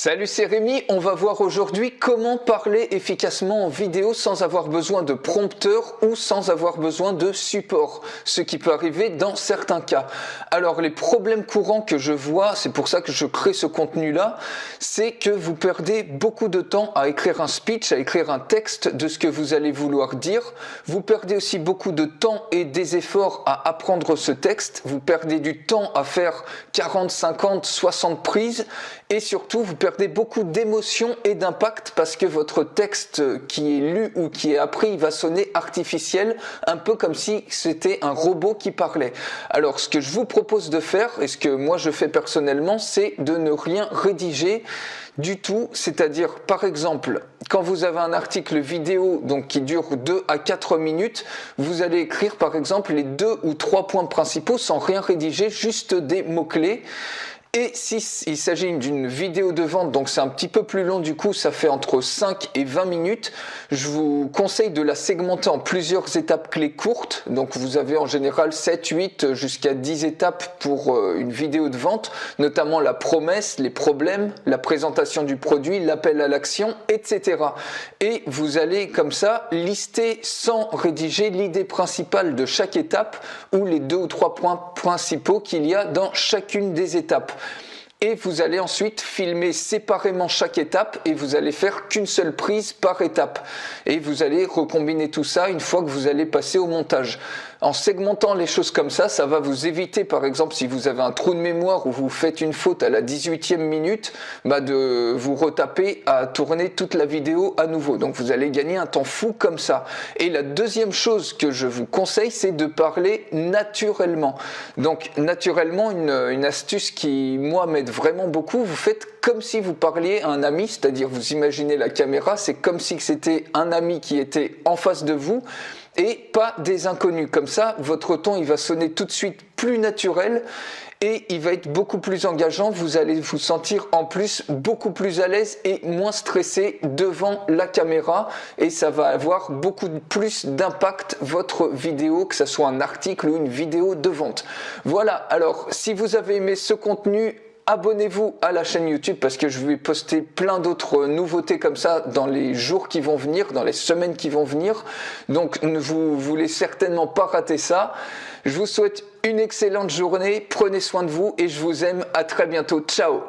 Salut, c'est Rémi. On va voir aujourd'hui comment parler efficacement en vidéo sans avoir besoin de prompteur ou sans avoir besoin de support, ce qui peut arriver dans certains cas. Alors les problèmes courants que je vois, c'est pour ça que je crée ce contenu-là, c'est que vous perdez beaucoup de temps à écrire un speech, à écrire un texte de ce que vous allez vouloir dire. Vous perdez aussi beaucoup de temps et des efforts à apprendre ce texte. Vous perdez du temps à faire 40, 50, 60 prises et surtout vous perdez beaucoup d'émotions et d'impact parce que votre texte qui est lu ou qui est appris va sonner artificiel, un peu comme si c'était un robot qui parlait. Alors ce que je vous propose de faire, et ce que moi je fais personnellement, c'est de ne rien rédiger du tout, c'est-à-dire par exemple quand vous avez un article vidéo donc qui dure 2 à 4 minutes, vous allez écrire par exemple les 2 ou 3 points principaux sans rien rédiger, juste des mots-clés. Et s'il s'agit d'une vidéo de vente, donc c'est un petit peu plus long du coup, ça fait entre 5 et 20 minutes, je vous conseille de la segmenter en plusieurs étapes clés courtes. Donc vous avez en général 7, 8 jusqu'à 10 étapes pour une vidéo de vente, notamment la promesse, les problèmes, la présentation du produit, l'appel à l'action, etc. Et vous allez comme ça lister sans rédiger l'idée principale de chaque étape ou les 2 ou 3 points principaux qu'il y a dans chacune des étapes. Et vous allez ensuite filmer séparément chaque étape et vous allez faire qu'une seule prise par étape. Et vous allez recombiner tout ça une fois que vous allez passer au montage. En segmentant les choses comme ça va vous éviter, par exemple, si vous avez un trou de mémoire ou vous faites une faute à la 18e minute, de vous retaper à tourner toute la vidéo à nouveau. Donc vous allez gagner un temps fou comme ça. Et la deuxième chose que je vous conseille, c'est de parler naturellement. Donc naturellement, une astuce qui, moi, m'aide vraiment beaucoup, vous faites comme si vous parliez à un ami, c'est-à-dire vous imaginez la caméra, c'est comme si c'était un ami qui était en face de vous et pas des inconnus. Comme ça, votre ton il va sonner tout de suite plus naturel et il va être beaucoup plus engageant. Vous allez vous sentir en plus beaucoup plus à l'aise et moins stressé devant la caméra et ça va avoir beaucoup plus d'impact votre vidéo, que ce soit un article ou une vidéo de vente. Voilà, alors si vous avez aimé ce contenu, abonnez-vous à la chaîne YouTube parce que je vais poster plein d'autres nouveautés comme ça dans les jours qui vont venir, dans les semaines qui vont venir. Donc vous voulez certainement pas rater ça. Je vous souhaite une excellente journée, prenez soin de vous et je vous aime. À très bientôt. Ciao.